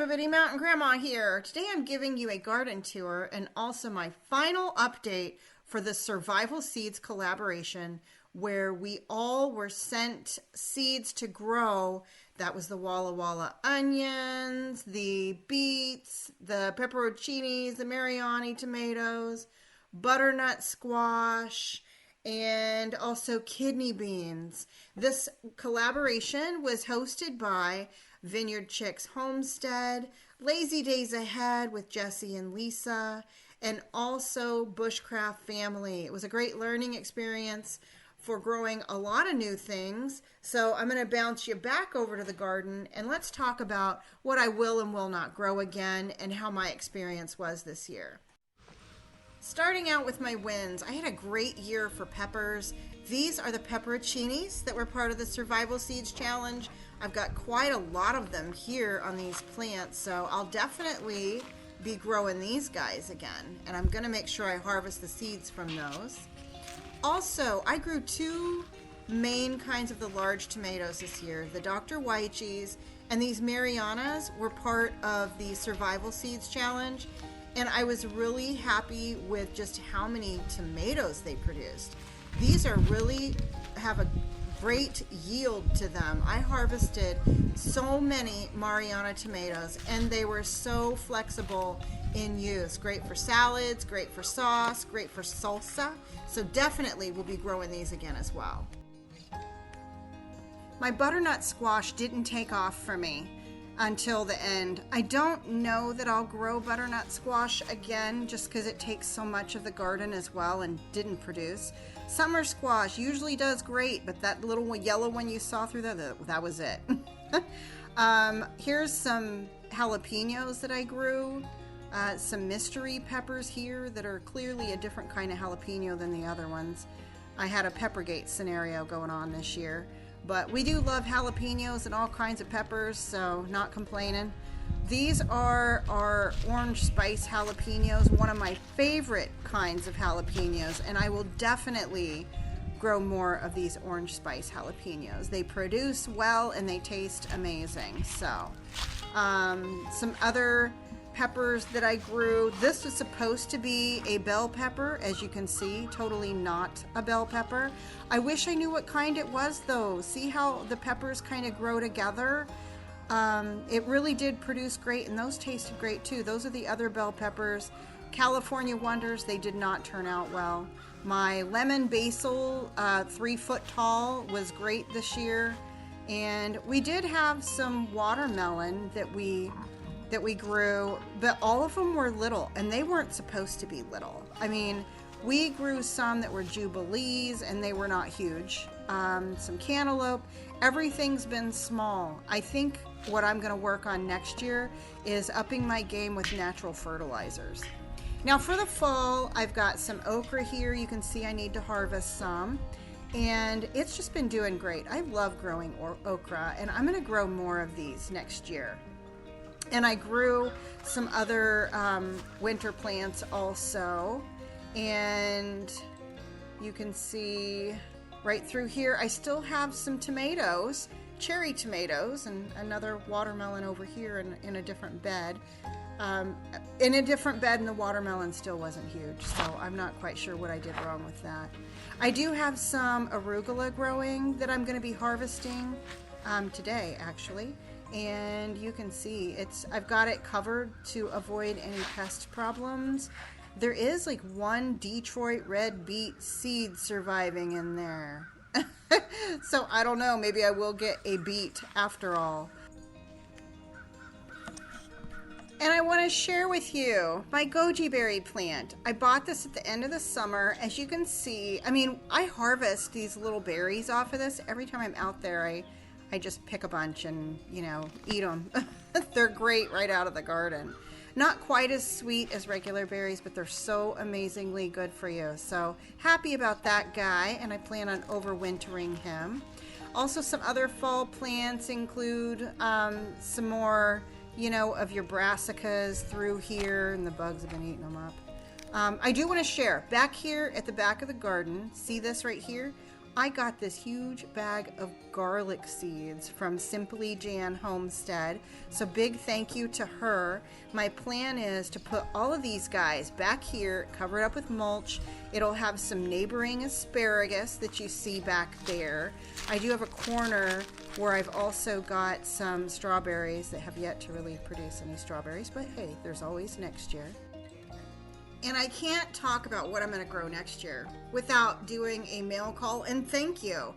everybody, Mountain Grandma here. Today I'm giving you a garden tour and also my final update for the Survival Seeds collaboration where we all were sent seeds to grow. That was the Walla Walla onions, the beets, the pepperoncinis, the Mariani tomatoes, butternut squash, and also kidney beans. This collaboration was hosted by Vineyard Chicks Homestead, Lazy Days Ahead with Jesse and Lisa, and also Bushcraft Family. It was a great learning experience for growing a lot of new things. So I'm going to bounce you back over to the garden and let's talk about what I will and will not grow again and how my experience was this year. Starting out with my wins, I had a great year for peppers. These are the pepperoncinis that were part of the Survival Seeds Challenge. I've got quite a lot of them here on these plants, so I'll definitely be growing these guys again. And I'm going to make sure I harvest the seeds from those. Also, I grew two main kinds of the large tomatoes this year. The Dr. Wychees and these Marianas were part of the Survival Seeds Challenge. And I was really happy with just how many tomatoes they produced. These are really have a great yield to them. I harvested so many Mariana tomatoes and they were so flexible in use. Great for salads, great for sauce, great for salsa. So definitely we'll be growing these again as well. My butternut squash didn't take off for me until the end. I don't know that I'll grow butternut squash again just because it takes so much of the garden as well and didn't produce. Summer squash usually does great, but that little yellow one you saw through there, that was it. Here's some jalapenos that I grew. Some mystery peppers here that are clearly a different kind of jalapeno than the other ones. I had a Peppergate scenario going on this year. But we do love jalapenos and all kinds of peppers, so not complaining. These are our orange spice jalapenos, one of my favorite kinds of jalapenos, and I will definitely grow more of these orange spice jalapenos. They produce well and they taste amazing. So, some other peppers that I grew. This was supposed to be a bell pepper, as you can see, totally not a bell pepper. I wish I knew what kind it was though. See how the peppers kind of grow together? It really did produce great and those tasted great too. Those are the other bell peppers. California Wonders, they did not turn out well. My lemon basil, 3 foot tall, was great this year. And we did have some watermelon that we grew, but all of them were little and they weren't supposed to be little. I mean, we grew some that were jubilees and they were not huge. Some cantaloupe, everything's been small. I think what I'm going to work on next year is upping my game with natural fertilizers. Now for the fall, I've got some okra here. You can see I need to harvest some. And it's just been doing great. I love growing okra and I'm going to grow more of these next year. And I grew some other winter plants also. And you can see right through here, I still have some tomatoes, cherry tomatoes, and another watermelon over here in a different bed. In a different bed, and the watermelon still wasn't huge. So I'm not quite sure what I did wrong with that. I do have some arugula growing that I'm going to be harvesting today, actually. And you can see I've got it covered to avoid any pest problems. There is like one Detroit red beet seed surviving in there. So I don't know, maybe I will get a beet after all. And I want to share with you my goji berry plant. I bought this at the end of the summer. As you can see, I mean, I harvest these little berries off of this. Every time I'm out there, I just pick a bunch and, you know, eat them. They're great right out of the garden. Not quite as sweet as regular berries, but they're so amazingly good for you. So happy about that guy, and I plan on overwintering him. Also, some other fall plants include some more, you know, of your brassicas through here, and the bugs have been eating them up. I do want to share, back here at the back of the garden, see this right here? I got this huge bag of garlic seeds from Simply Jan Homestead. So big thank you to her. My plan is to put all of these guys back here, cover it up with mulch. It'll have some neighboring asparagus that you see back there. I do have a corner where I've also got some strawberries that have yet to really produce any strawberries, but hey, there's always next year. And I can't talk about what I'm going to grow next year without doing a mail call and thank you.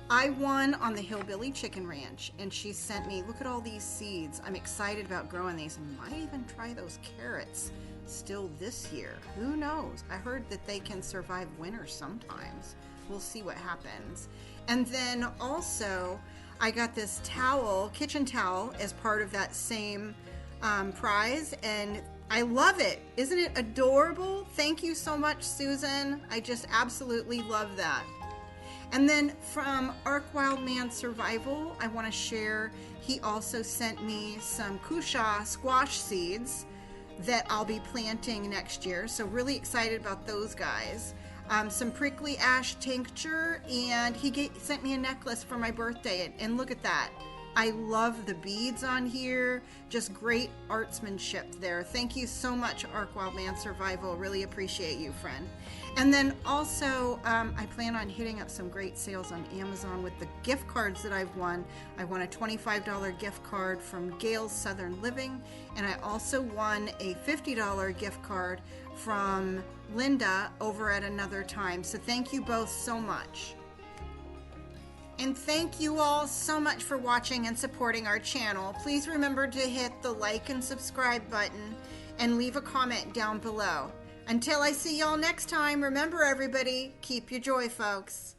I won on the Hillbilly Chicken Ranch, and she sent me, look at all these seeds. I'm excited about growing these and might even try those carrots still this year. Who knows? I heard that they can survive winter sometimes. We'll see what happens. And then also, I got this towel, kitchen towel, as part of that same prize, and I love it. Isn't it adorable? Thank you so much, Susan. I just absolutely love that. And then from Ark Wildman Survival, I want to share, he also sent me some Kusha squash seeds that I'll be planting next year. So really excited about those guys. Some prickly ash tincture, and he sent me a necklace for my birthday. And look at that. I love the beads on here. Just great artsmanship there. Thank you so much, Ark Wildman Survival. Really appreciate you, friend. And then also, I plan on hitting up some great sales on Amazon with the gift cards that I've won. I won a $25 gift card from Gail's Southern Living, and I also won a $50 gift card from Linda over at Another Time. So thank you both so much. And thank you all so much for watching and supporting our channel. Please remember to hit the like and subscribe button and leave a comment down below. Until I see y'all next time, remember everybody, keep your joy, folks.